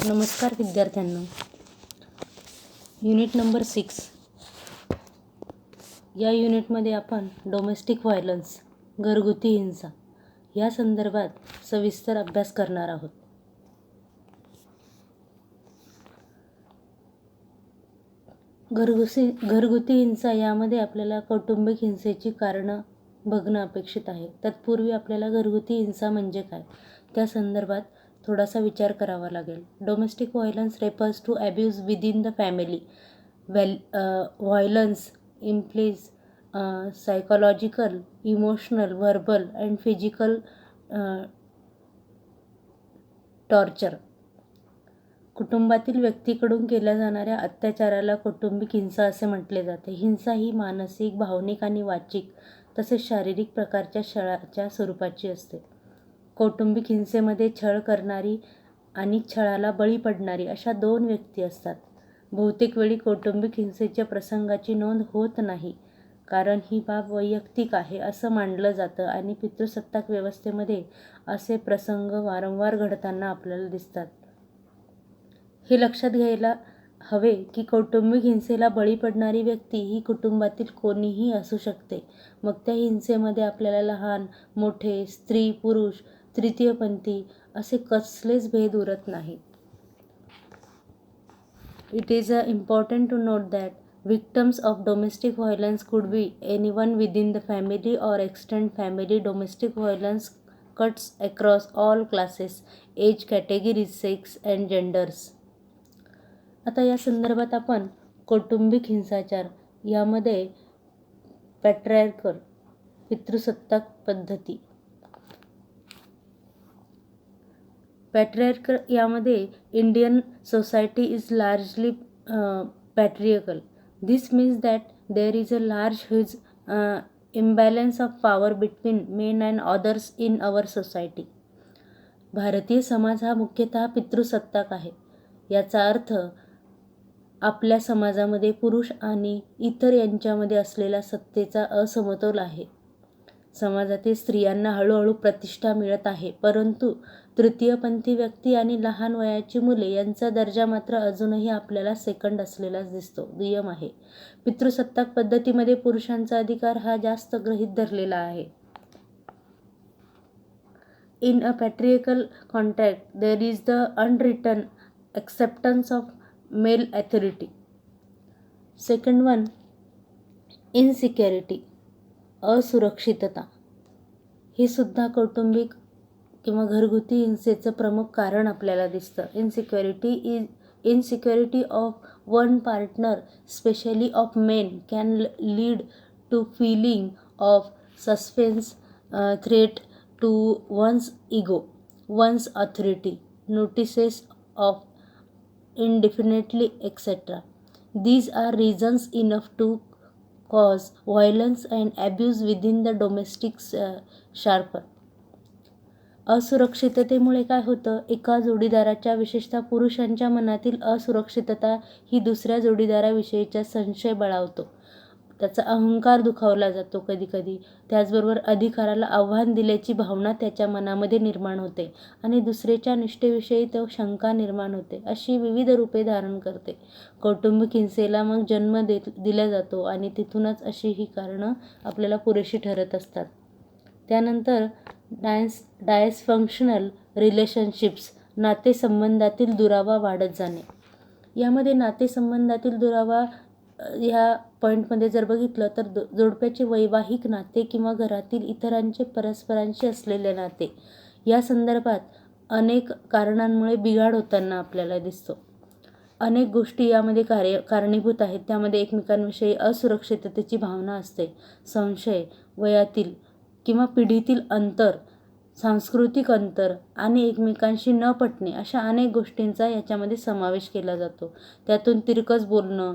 नमस्कार विद्यार्थ्यांनो. Unit number 6 या युनिटमध्ये आपण डोमेस्टिक व्हायलन्स, घरगुती हिंसा या संदर्भात सविस्तर अभ्यास करणार आहोत. घरगुती हिंसा यामध्ये आपल्याला कौटुंबिक हिंसेची कारणं बघणं अपेक्षित आहे. तत्पूर्वी आपल्याला घरगुती हिंसा म्हणजे काय त्या संदर्भात थोडासा विचार करावा लागेल. Domestic violence refers to abuse within the family. Violence implies psychological, emotional, verbal and physical torture. कुटुंबातील व्यक्तीकडून केल्या जाणाऱ्या अत्याचाराला कौटुंबिक हिंसा असे म्हटले जाते. हिंसा ही मानसिक, भावनिक आणि वाचिक तसेच शारीरिक प्रकारच्या छळाच्या स्वरूपाची असते. कौटुंबिक हिंसेमध्ये छळ करणारी आणि छळाला बळी पडणारी अशा दोन व्यक्ती असतात. बहुतेक वेळी कौटुंबिक हिंसेच्या प्रसंगाची नोंद होत नाही, कारण ही बाब वैयक्तिक आहे असं मानलं जातं आणि पितृसत्ताक व्यवस्थेमध्ये असे प्रसंग वारंवार घडताना आपल्याला दिसतात. हे लक्षात घ्यायला हवे की कौटुंबिक हिंसेला बळी पडणारी व्यक्ती ही कुटुंबातील कोणीही असू शकते. मग त्या हिंसेमध्ये आपल्याला लहान, मोठे, स्त्री, पुरुष, तृतीयपंथी असे कसलेच भेद उरत नाहीत. It is important to note that victims of domestic violence could be anyone within the family or extended family. Domestic violence cuts across all classes, age categories, sex and genders. आता या संदर्भात आपण कौटुंबिक हिंसाचार यामध्ये पॅट्रियार्कल पितृसत्ताक पद्धती, पॅट्रियार्कल यामध्ये Indian society is largely patriarchal. This means that there is a large huge imbalance of power between men and others in our society. Bharatiya Samaj हा मुख्यतः पितृसत्ताक आहे. याचा अर्थ आपल्या समाजामध्ये पुरुष आणि इतर यांच्यामध्ये असलेला सत्तेचा असमतोल आहे. समाजातील स्त्रियांना हळूहळू प्रतिष्ठा मिळत आहे, परंतु तृतीयपंथी व्यक्ती आणि लहान वयाची मुले यांचा दर्जा मात्र अजूनही आपल्याला सेकंड असलेलाच दिसतो, दुय्यम आहे. पितृसत्ताक पद्धतीमध्ये पुरुषांचा अधिकार हा जास्त गृहीत धरलेला आहे. In a patriarchal context, there is the unwritten acceptance of male authority. Second one, insecurity, असुरक्षितता. हे सुद्धा कौटुंबिक किंवा घरगुती हिंसेचं प्रमुख कारण आपल्याला दिसतं. Insecurity of one partner, especially of men, can lead to feeling of suspense, threat to one's ego, one's authority, notices of indefinitely, etc. These are reasons enough to cause violence and abuse within the domestic circle. असुरक्षिततेमुळे काय होतं? एका जोडीदाराच्या, विशेषतः पुरुषांच्या मनातील असुरक्षितता ही दुसऱ्या जोडीदाराविषयीचा संशय बळावतो. त्याचा अहंकार दुखावला जातो कधीकधी. त्याचबरोबर अधिकाराला आव्हान दिल्याची भावना त्याच्या मनामध्ये निर्माण होते आणि दुसऱ्याच्या निष्ठेविषयी तो शंका निर्माण होते. अशी विविध रूपे धारण करते. कौटुंबिक हिंसेला मग जन्म दिला जातो आणि तिथूनच अशी ही कारणं आपल्याला पुरेशी ठरत असतात. त्यानंतर डायसफंक्शनल रिलेशनशिप्स, नातेसंबंधातील दुरावा वाढत जाणे. यामध्ये नातेसंबंधातील दुरावा ह्या पॉईंटमध्ये जर बघितलं तर जोडप्याचे वैवाहिक नाते किंवा घरातील इतरांचे परस्परांशी असलेले नाते या संदर्भात अनेक कारणांमुळे बिघाड होताना आपल्याला दिसतो. अनेक गोष्टी यामध्ये कारणीभूत आहेत. त्यामध्ये एकमेकांविषयी असुरक्षिततेची भावना असते, संशय, वयातील किंवा पिढीतील अंतर, सांस्कृतिक अंतर आणि एकमेकांशी न पटणे अशा अनेक गोष्टींचा याच्यामध्ये समावेश केला जातो. त्यातून तिरकस बोलणं,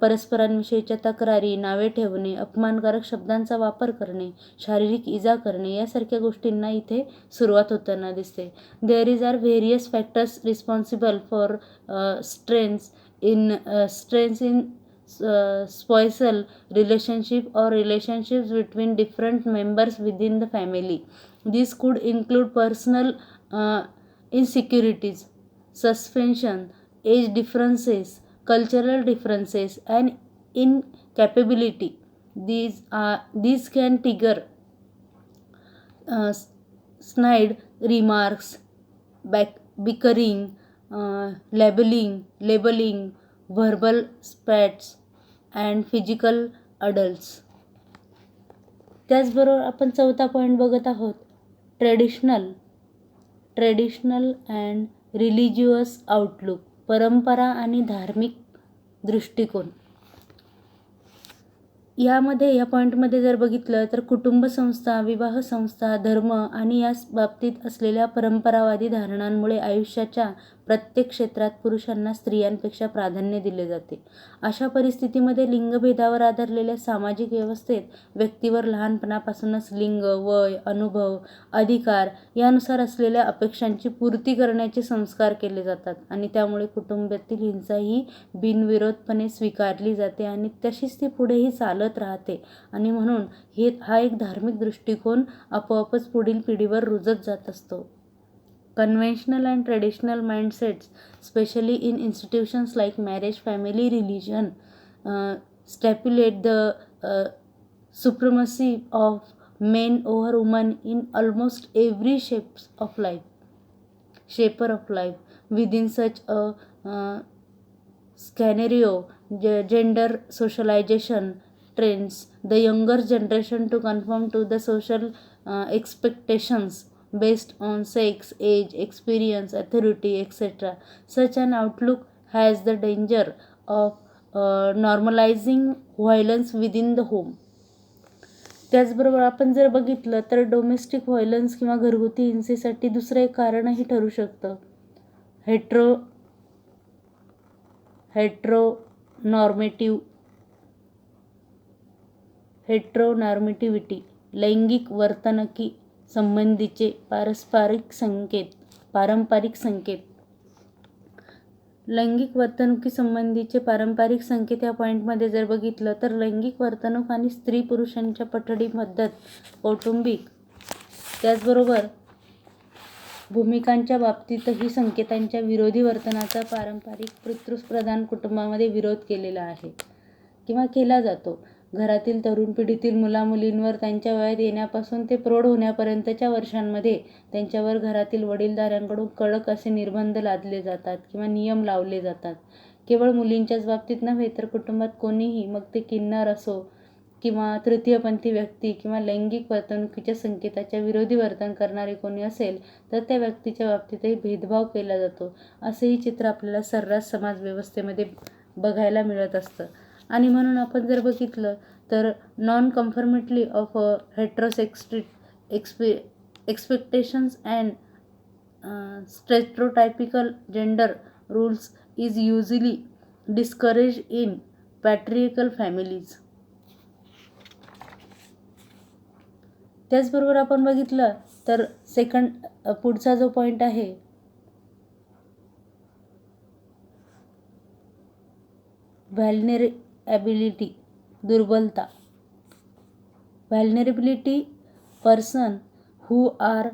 परस्परांविषयीच्या तक्रारी, नावे ठेवणे, अपमानकारक शब्दांचा वापर करणे, शारीरिक इजा करणे यासारख्या गोष्टींना इथे सुरुवात होताना दिसते. There are various factors responsible for strains in spousal relationship or relationships between different members within the family. These could include personal insecurities, suspension, age differences, cultural differences, and incapability. These can trigger snide remarks, bickering, labeling, verbal spats, and physical adults. त्याचबरोबर आपण चौथा point बघत आहोत, traditional and religious outlook, परंपरा आणि धार्मिक दृष्टिकोन. यामध्ये या पॉईंटमध्ये जर बघितलं तर कुटुंब संस्था, विवाह संस्था, धर्म आणि या बाबतीत असलेल्या परंपरावादी धारणांमुळे आयुष्याच्या प्रत्येक क्षेत्रात पुरुषांना स्त्रियांपेक्षा प्राधान्य दिले जाते. अशा परिस्थितीमध्ये लिंगभेदावर आधारलेल्या सामाजिक व्यवस्थेत व्यक्तीवर लहानपणापासूनच लिंग, वय, अनुभव, अधिकार यानुसार असलेल्या अपेक्षांची पूर्ती करण्याचे संस्कार केले जातात आणि त्यामुळे कुटुंबातील हिंसा ही बिनविरोधपणे स्वीकारली जाते आणि तशीच ती पुढेही चालत राहते आणि म्हणून हा एक धार्मिक दृष्टिकोन आपोआपच पुढील पिढीवर रुजत जात असतो. Conventional and traditional mindsets, especially in institutions like marriage, family, religion, stipulate the supremacy of men over women in almost every shaper of life. Within such a scenario, gender socialization trends the younger generation to conform to the social expectations based on sex, age, experience, authority, etc. Such an outlook has the danger of normalizing violence within the home. त्याचबरोबर आपण जर बघितलं तर domestic violence किंवा घरगुती हिंसेसाठी दुसरं एक कारणही ठरू शकतं, हेट्रोनॉर्मेटिव्हिटी, लैंगिक वर्तणुकी संबंधीचे पारंपरिक संकेत. लैंगिक वर्तणुकी संबंधीचे पारंपरिक संकेत या पॉईंटमध्ये जर बघितलं तर लैंगिक वर्तणूक आणि स्त्री पुरुषांच्या पठडी पद्धत, कौटुंबिक त्याचबरोबर भूमिकांच्या बाबतीतही संकेतांच्या विरोधी वर्तनाचा पारंपरिक पितृप्रधान कुटुंबामध्ये विरोध केलेला आहे किंवा केला जातो. घरातील तरुण पिढीतील मुलामुलींवर त्यांच्या वयात येण्यापासून ते प्रौढ होण्यापर्यंतच्या वर्षांमध्ये त्यांच्यावर घरातील वडीलधाऱ्यांकडून कडक असे निर्बंध लादले जातात किंवा नियम लावले जातात. केवळ मुलींच्याच बाबतीत नव्हे तर कुटुंबात कोणीही, मग ते किन्नर असो किंवा तृतीयपंथी व्यक्ती किंवा लैंगिक वर्तणुकीच्या संकेताच्या विरोधी वर्तन करणारे कोणी असेल तर त्या व्यक्तीच्या बाबतीतही भेदभाव केला जातो. असेही चित्र आपल्याला सर्रास समाज व्यवस्थेमध्ये बघायला मिळत असतं. आणि म्हणून आपण जर बघितलं तर non conformity of heterosexist expectations and stereotypical gender roles is usually discouraged in patriarchal families. त्याचबरोबर आपण बघितलं तर पुढचा जो पॉईंट आहे व्हॅल्नरेबिलिटी, दुर्बलता. व्हॅल्नरेबिलिटी person who are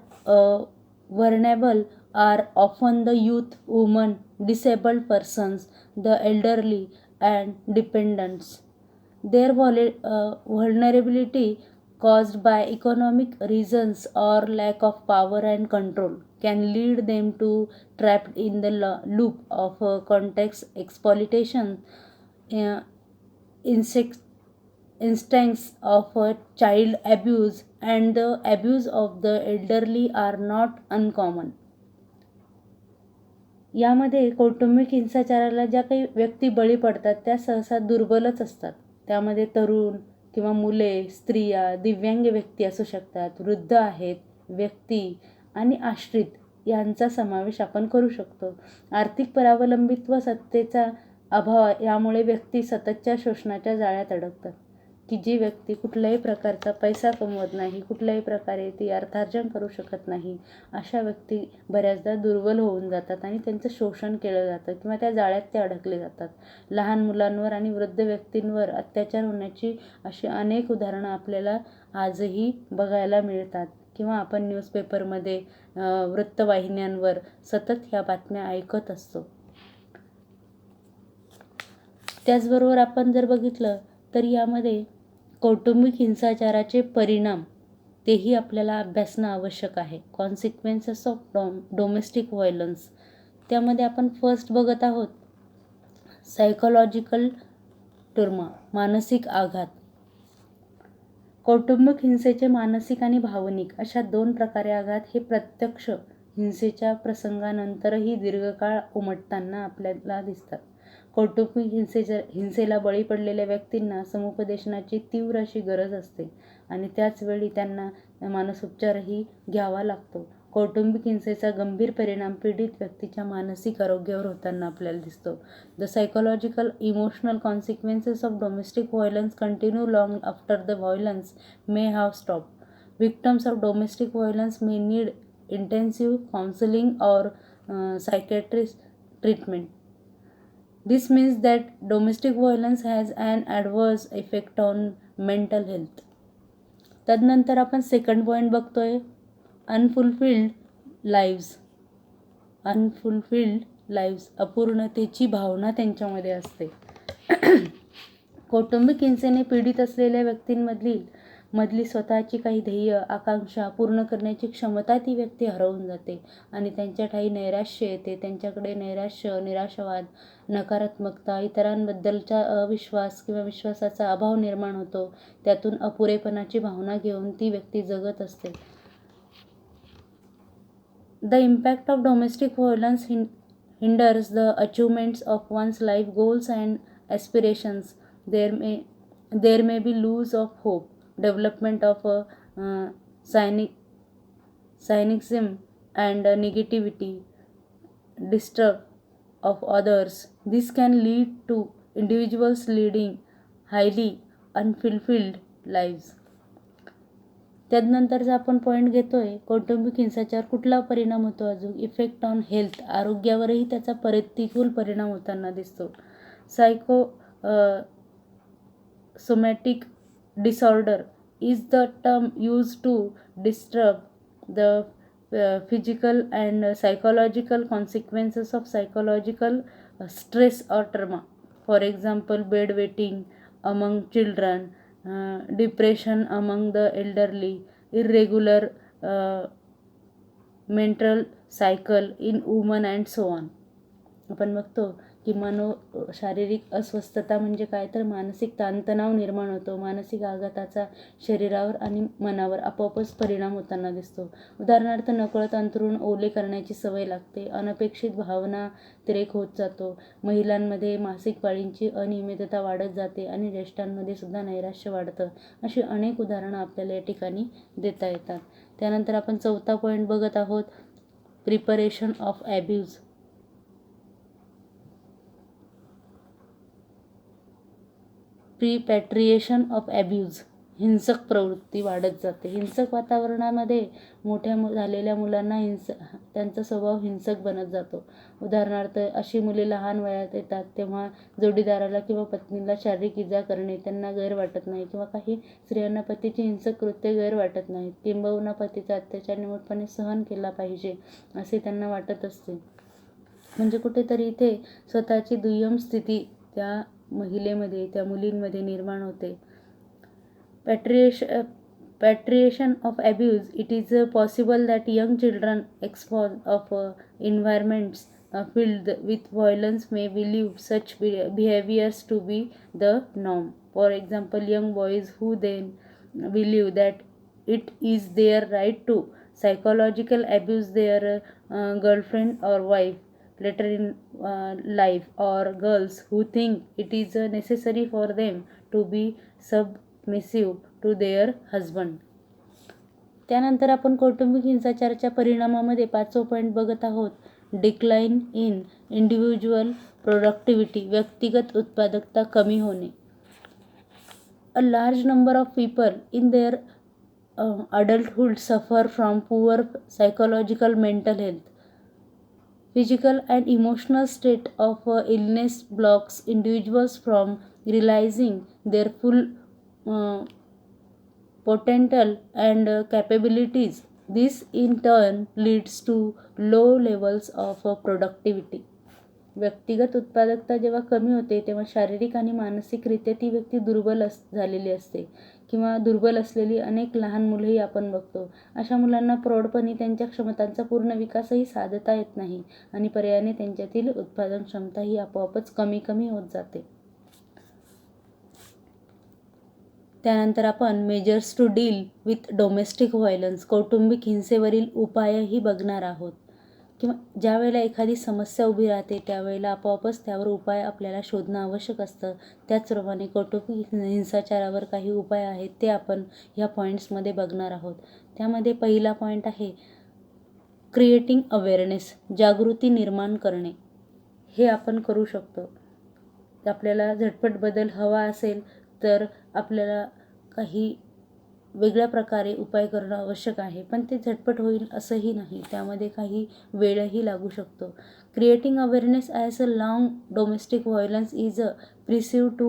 vulnerable are often the youth, women, disabled persons, the elderly, and dependents. Their vulnerability caused by economic reasons or lack of power and control can lead them to trapped in the loop of context exploitation. Instances of child abuse and the abuse of the elderly are not uncommon. यामध्ये कौटुंबिक हिंसाचाराला ज्या काही व्यक्ती बळी पडतात त्या सहसा दुर्बलच असतात. त्यामध्ये तरुण किंवा मुले, स्त्रिया, दिव्यांग व्यक्ती असू शकतात, वृद्ध आहेत व्यक्ती आणि आश्रित यांचा समावेश आपण करू शकतो. आर्थिक परावलंबित्व, सत्तेचा अभाव यामुळे व्यक्ती सततच्या शोषणाच्या जाळ्यात अडकतात की जी व्यक्ती कुठल्याही प्रकारचा पैसा कमवत नाही, कुठल्याही प्रकारे ती अर्थार्जन करू शकत नाही, अशा व्यक्ती बऱ्याचदा दुर्बल होऊन जातात आणि त्यांचं शोषण केलं जातं किंवा त्या जाळ्यात ते अडकले जातात. लहान मुलांवर आणि वृद्ध व्यक्तींवर अत्याचार होण्याची अशी अनेक उदाहरणं आपल्याला आजही बघायला मिळतात. किंवा आपण न्यूजपेपरमध्ये वृत्तवाहिन्यांवर सतत ह्या बातम्या ऐकत असतो. त्याचबरोबर आपण जर बघितलं तर यामध्ये कौटुंबिक हिंसाचाराचे परिणाम तेही आपल्याला अभ्यासणं आवश्यक आहे. Consequences of domestic violence. त्यामध्ये आपण फर्स्ट बघत आहोत सायकोलॉजिकल ट्रमा, मानसिक आघात. कौटुंबिक हिंसेचे मानसिक आणि भावनिक अशा 2 प्रकारे आघात हे प्रत्यक्ष हिंसेच्या प्रसंगानंतरही दीर्घकाळ उमटताना आपल्याला दिसतात. कौटुंबिक हिंसेला बळी पडलेल्या व्यक्तींना समुपदेशनाची तीव्र अशी गरज असते आणि त्याचवेळी त्यांना मानसोपचारही घ्यावा लागतो. कौटुंबिक हिंसेचा गंभीर परिणाम पीडित व्यक्तीच्या मानसिक आरोग्यावर होताना आपल्याला दिसतो. The psychological emotional consequences of domestic violence continue long after the violence may have stopped. Victims of domestic violence may need intensive counseling or psychiatric treatment. This means that domestic violence has an adverse effect on mental health. तदनंतर आपण second point बघतोय unfulfilled lives. Unfulfilled lives, अपूर्णतेची भावना त्यांच्यामध्ये असते. कौटुंबिक हिंसेने पीडित असलेल्या व्यक्तींमधली स्वतःची काही ध्येय, आकांक्षा पूर्ण करण्याची क्षमता ती व्यक्ती हरवून जाते आणि त्यांच्या ठायी नैराश्य येते. त्यांच्याकडे नैराश्य, निराशावाद, नकारात्मकता, इतरांबद्दलचा अविश्वास किंवा विश्वासाचा अभाव निर्माण होतो. त्यातून अपुरेपणाची भावना घेऊन ती व्यक्ती जगत असते. The impact of domestic violence hinders the achievements of one's life goals and aspirations. There may be loss of hope, development of cynicism and negativity, distrust of others. This can lead to individuals leading highly unfulfilled lives. त्यानंतरचा आपण point घेतोय कौटुंबिक हिंसाचार कुठला परिणाम होतो अजून. Effect on health, आरोग्यावरही त्याचा प्रतिकूल परिणाम होताना दिसतो. Somatic disorder is the term use to describe the physical and psychological consequences of psychological stress or trauma. For example bedwetting among children, depression among the elderly, irregular menstrual cycle in women and so on. आपण बघतो की शारीरिक अस्वस्थता म्हणजे काय तर मानसिक ताणतणाव निर्माण होतो. मानसिक आघाताचा शरीरावर आणि मनावर आपोआपच परिणाम होताना दिसतो. उदाहरणार्थ नकळत अंथरूण ओले करण्याची सवय लागते. अनपेक्षित भावना तिरेक होत जातो. महिलांमध्ये मासिक पाळींची अनियमितता वाढत जाते आणि ज्येष्ठांमध्ये सुद्धा नैराश्य वाढतं. अशी अनेक उदाहरणं आपल्याला या ठिकाणी देता येतात. त्यानंतर आपण चौथा पॉईंट बघत आहोत preparation of abuse. Perpetration of abuse, हिंसक प्रवृत्ती वाढत जाते. हिंसक वातावरणामध्ये मोठ्या झालेल्या मुलांना त्यांचा स्वभाव हिंसक बनत जातो. उदाहरणार्थ अशी मुले लहान वयात येतात तेव्हा जोडीदाराला किंवा पत्नीला शारीरिक इजा करणे त्यांना गैर वाटत नाही किंवा काही स्त्रियांना पतीची हिंसक कृत्य गैर वाटत नाहीत. किंबहुना पतीचा अत्याचार निमूटपणे सहन केला पाहिजे असे त्यांना वाटत असते. म्हणजे कुठेतरी इथे स्वतःची दुय्यम स्थिती त्या महिलेमध्ये, त्या मुलींमध्ये निर्माण होते. Patriation of abuse. It is possible that young children exposed of environments filled with violence may believe such behaviors to be the norm. For example, young boys who then believe that it is their right to psychological abuse their girlfriend or wife later in life, or girls who think it is necessary for them to be submissive to their husband. त्यानंतर आपण कौटुंबिक हिंसाचाराच्या परिणामामध्ये 5वा point बघत आहोत decline in individual productivity, व्यक्तिगत उत्पादकता कमी होणे. A large number of people in their adulthood suffer from poor psychological mental health. Physical and emotional state of illness blocks individuals from realizing their full potential and capabilities. This in turn leads to low levels of productivity. व्यक्तिगत उत्पादकता जेव्हा कमी होते तेव्हा शारीरिक आणि मानसिकरित्या ती व्यक्ती दुर्बल झालेली असते किंवा दुर्बल असलेली अनेक लहान मुलंही आपण बघतो. अशा मुलांना प्रौढपणी त्यांच्या क्षमतांचा पूर्ण विकासही साधता येत नाही आणि पर्यायाने त्यांच्यातील उत्पादन क्षमता ही आपोआपच कमी कमी होत जाते. त्यानंतर आपण measures to deal with domestic violence, कौटुंबिक हिंसेवरील उपायही बघणार आहोत. किंवा ज्या वेळेला एखादी समस्या उभी राहते त्यावेळेला आपोआपच त्यावर उपाय आपल्याला शोधणं आवश्यक असतं. त्याचप्रमाणे कौटुंबिक हिंसाचारावर काही उपाय आहेत ते आपण ह्या पॉईंट्समध्ये बघणार आहोत. त्यामध्ये पहिला पॉईंट आहे क्रिएटिंग अवेअरनेस, जागृती निर्माण करणे. हे आपण करू शकतो. आपल्याला झटपट बदल हवा असेल तर आपल्याला काही वेगळ्या प्रकारे उपाय करणं आवश्यक आहे, पण ते झटपट होईल असंही नाही, त्यामध्ये काही वेळही लागू शकतो. Creating awareness as a long domestic violence is perceived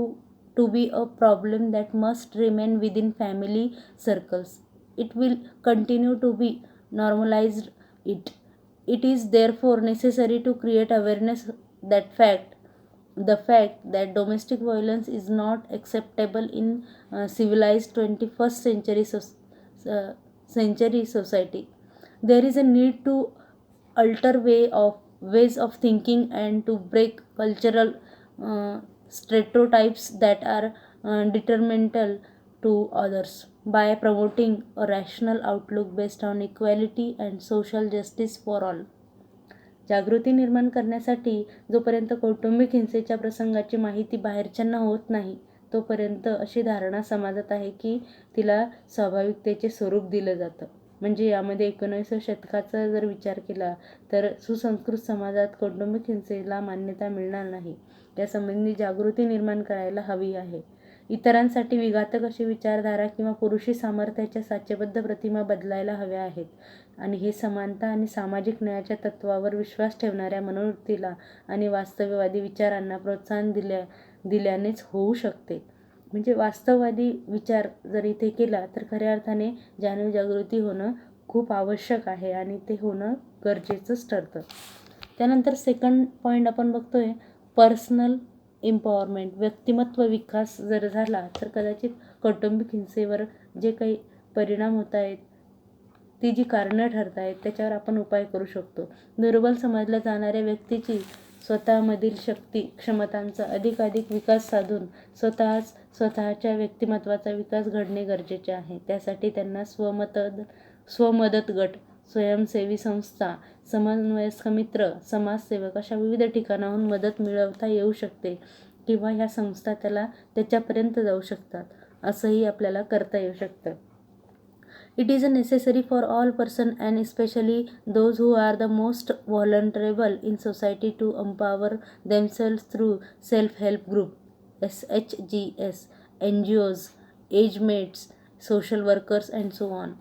to be a problem that must remain within family circles. It will continue to be normalized. It is therefore necessary to create awareness that the fact that domestic violence is not acceptable in civilized 21st century society. There is a need to alter ways of thinking and to break cultural stereotypes that are detrimental to others by promoting a rational outlook based on equality and social justice for all. जागृती निर्माण करण्यासाठी जोपर्यंत कौटुंबिक हिंसेच्या प्रसंगाची माहिती बाहेरच्यांना होत नाही तोपर्यंत अशी धारणा समाजात आहे की तिला स्वाभाविकतेचे स्वरूप दिलं जातं. म्हणजे यामध्ये 19व्या शतकाचा जर विचार केला तर सुसंस्कृत समाजात कौटुंबिक हिंसेला मान्यता मिळणार नाही. यासंबंधी जागृती निर्माण करायला हवी आहे. इतरांसाठी विघातक अशी विचारधारा किंवा पुरुषी सामर्थ्याच्या साचेबद्ध प्रतिमा बदलायला हव्या आहेत आणि हे समानता आणि सामाजिक न्यायाच्या तत्वावर विश्वास ठेवणाऱ्या मनोवृत्तीला आणि वास्तववादी विचारांना प्रोत्साहन दिल्यानेच होऊ शकते. म्हणजे वास्तववादी विचार जर इथे केला तर खऱ्या अर्थाने जाणीव जागृती होणं खूप आवश्यक आहे आणि ते होणं गरजेचंच ठरतं. त्यानंतर सेकंड पॉईंट आपण बघतोय पर्सनल एम्पॉवरमेंट. व्यक्तिमत्व विकास जर झाला तर कदाचित कौटुंबिक हिंसेवर जे काही परिणाम होत आहेत, ती जी कारणं ठरत आहेत त्याच्यावर आपण उपाय करू शकतो. दुर्बल समजल्या जाणाऱ्या व्यक्तीची स्वतःमधील शक्ती क्षमतांचा अधिकाधिक विकास साधून स्वतःच्या व्यक्तिमत्वाचा विकास घडणे गरजेचे आहे. त्यासाठी त्यांना स्वमदत गट, स्वयंसेवी संस्था, समवयस्क मित्र, समाजसेवक अशा विविध ठिकाणाहून मदत मिळवता येऊ शकते किंवा ह्या संस्था त्याच्यापर्यंत जाऊ शकतात. असंही आपल्याला करता येऊ शकतं. It is necessary for all persons and especially those who are the most vulnerable in society to empower themselves through self-help group, SHGs, NGOs, age mates, social workers and so on.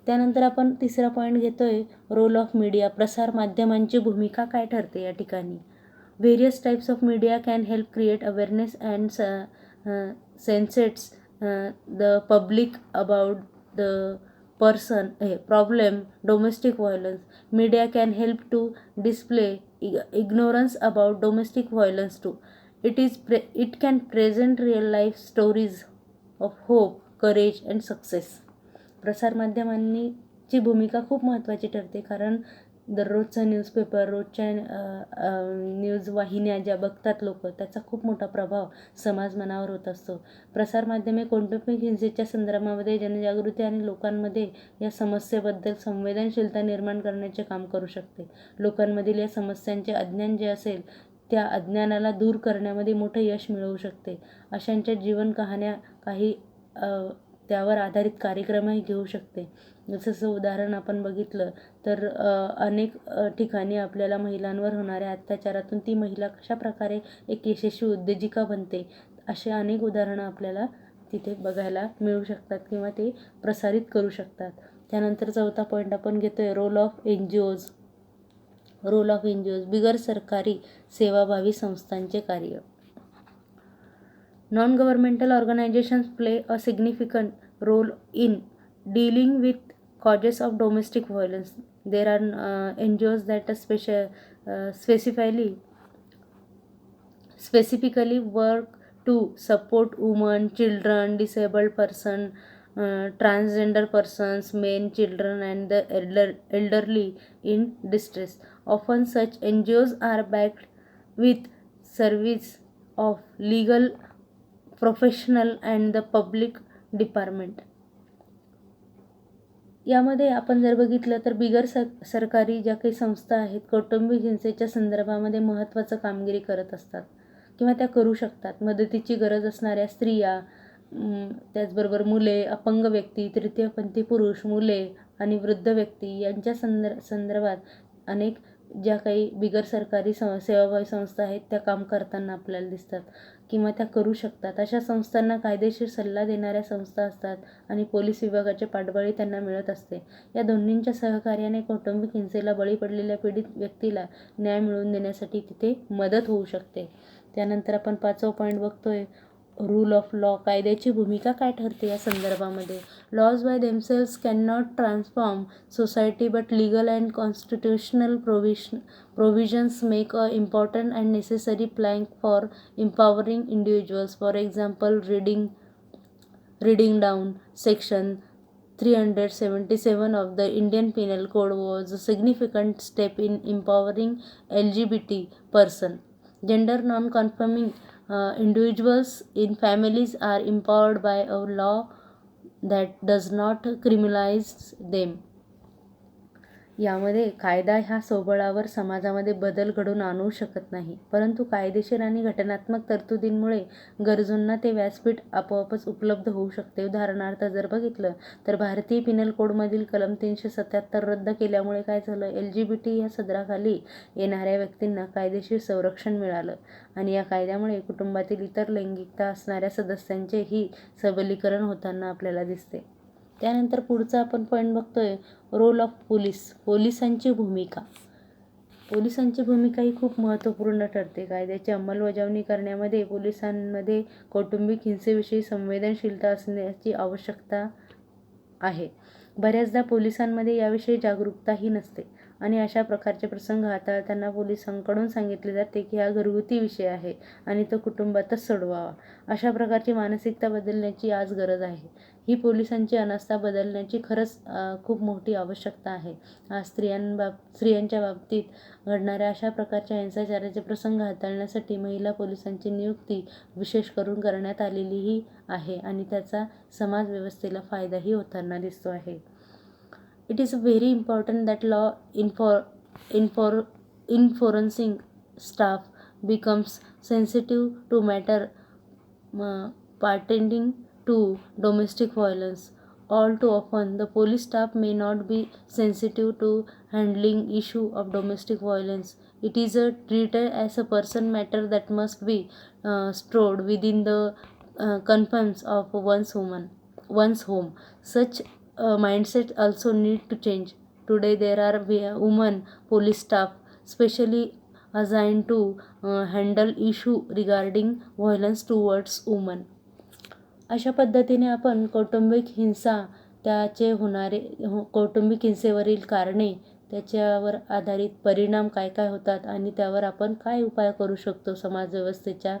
त्यानंतर आपण तिसरा point घेतोय role of media. प्रसार माध्यमांची भूमिका काय ठरते या ठिकाणी. Various types of media can help create awareness and sensitise the public about the problem domestic violence. Media can help to display ignorance about domestic violence too. It can present real life stories of hope, courage and success. प्रसार माध्यमांची भूमिका खूप महत्त्वाची ठरते कारण दररोजचा newspaper, रोजच्या news वाहिन्या ज्या बघतात लोक, त्याचा खूप मोठा प्रभाव समाज मनावर होत असतो. प्रसारमाध्यमे कौटुंबिक हिंसेच्या संदर्भामध्ये जनजागृती आणि लोकांमध्ये या समस्येबद्दल संवेदनशीलता निर्माण करण्याचे काम करू शकते. लोकांमधील या समस्यांचे अज्ञान जे असेल त्या अज्ञानाला दूर करण्यामध्ये मोठं यश मिळवू शकते. अशांच्या जीवन कहाण्या काही त्यावर आधारित कार्यक्रमही घेऊ शकते. जसं उदाहरण आपण बघितलं तर अनेक ठिकाणी आपल्याला महिलांवर होणाऱ्या अत्याचारातून ती महिला कशा प्रकारे एक यशस्वी उद्योजिका बनते असे अनेक उदाहरणं आपल्याला तिथे बघायला मिळू शकतात किंवा ते प्रसारित करू शकतात. त्यानंतर चौथा पॉईंट आपण घेतोय रोल ऑफ NGOज. बिगर सरकारी सेवाभावी संस्थांचे कार्य. Non-governmental organizations play a significant role in dealing with causes of domestic violence. There are NGOs that specifically work to support women, children, disabled person, transgender persons, men, children, and the elderly in distress. Often such NGOs are backed with service of legal professional and the public department. यामध्ये आपण जर बघितलं तर बिगर सरकारी ज्या काही संस्था आहेत कौटुंबिक हिंसेच्या संदर्भामध्ये महत्त्वाचं कामगिरी करत असतात किंवा त्या करू शकतात. मदतीची गरज असणाऱ्या स्त्रिया, त्याचबरोबर मुले, अपंग व्यक्ती, तृतीयपंथी पुरुष, मुले आणि वृद्ध व्यक्ती यांच्या संदर्भात अनेक ज्या काही बिगर सरकारी सेवाभावी संस्था आहेत त्या काम करताना आपल्याला दिसतात किंवा त्या करू शकतात. अशा संस्थांना कायदेशीर सल्ला देणाऱ्या संस्था असतात आणि पोलीस विभागाचे पाठबळही त्यांना मिळत असते. या दोन्हींच्या सहकार्याने कौटुंबिक हिंसेला बळी पडलेल्या पीडित व्यक्तीला न्याय मिळवून देण्यासाठी तिथे मदत होऊ शकते. त्यानंतर आपण 5वा पॉईंट बघतोय, रूल ऑफ लॉ. कायद्याची भूमिका काय ठरते या संदर्भामध्ये. Laws by themselves can not transform society but legal and constitutional provisions make a important and necessary plank for empowering individuals. For example, reading down section 377 of the Indian Penal Code was a significant step in empowering LGBT person. Gender non-conforming individuals in families are empowered by a law that does not criminalize them. यामध्ये कायदा ह्या स्वबळावर समाजामध्ये बदल घडवून आणू शकत नाही, परंतु कायदेशीर आणि घटनात्मक तरतुदींमुळे गरजूंना ते व्यासपीठ आपोआपच उपलब्ध होऊ शकते. उदाहरणार्थ जर बघितलं तर भारतीय पिनल कोडमधील कलम 377 रद्द केल्यामुळे काय झालं, LGBT या सदराखाली येणाऱ्या व्यक्तींना कायदेशीर संरक्षण मिळालं आणि या कायद्यामुळे कुटुंबातील इतर लैंगिकता असणाऱ्या सदस्यांचेही सबलीकरण होताना आपल्याला दिसते. त्यानंतर पुढचा आपण पॉईंट बघतोय, रोल ऑफ पोलिसांची भूमिका. पोलिसांची भूमिका ही खूप महत्त्वपूर्ण ठरते. कायद्याची अंमलबजावणी करण्यामध्ये पोलिसांमध्ये कौटुंबिक हिंसेविषयी संवेदनशीलता असण्याची आवश्यकता आहे. बऱ्याचदा पोलिसांमध्ये याविषयी जागरूकताही नसते आणि अशा प्रकारचे प्रसंग हाताळताना पोलिसांकडून सांगितले जाते की हा घरगुती विषय आहे आणि तो कुटुंबातच सोडवावा. अशा प्रकारची मानसिकता बदलण्याची आज गरज आहे. ही पोलिसांची अनास्था बदलण्याची खरंच खूप मोठी आवश्यकता आहे. आज स्त्रियांच्या बाबतीत घडणाऱ्या अशा प्रकारच्या हिंसाचाराचे प्रसंग हाताळण्यासाठी महिला पोलिसांची नियुक्ती विशेष करून करण्यात आलेलीही आहे आणि त्याचा समाज व्यवस्थेला फायदाही होताना दिसतो आहे. It is very important that law enforcing staff becomes sensitive to matter pertaining to domestic violence. All too often, the police staff may not be sensitive to handling issue of domestic violence. It is treated as a personal matter that must be stored within the confines of one's home. Such mindset also need to change. Today there are women police staff specially assigned to handle issue regarding violence towards women. अशा पद्धतीने आपण कौटुंबिक हिंसा, त्याचे होणारे कौटुंबिक हिंसेवरील कारणे, त्याच्यावर आधारित परिणाम काय काय होतात आणि त्यावर आपण काय उपाय करू शकतो समाजव्यवस्थेच्या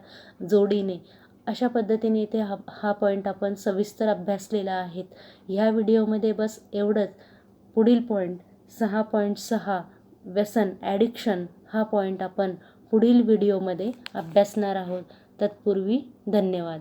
जोडीने, अशा पद्धतीने इथे हा पॉईंट आपण सविस्तर अभ्यासलेला आहे. ह्या व्हिडिओमध्ये बस एवढंच. पुढील पॉईंट 6.6 व्यसन ॲडिक्शन हा पॉईंट आपण पुढील व्हिडिओमध्ये अभ्यासणार आहोत. तत्पूर्वी धन्यवाद.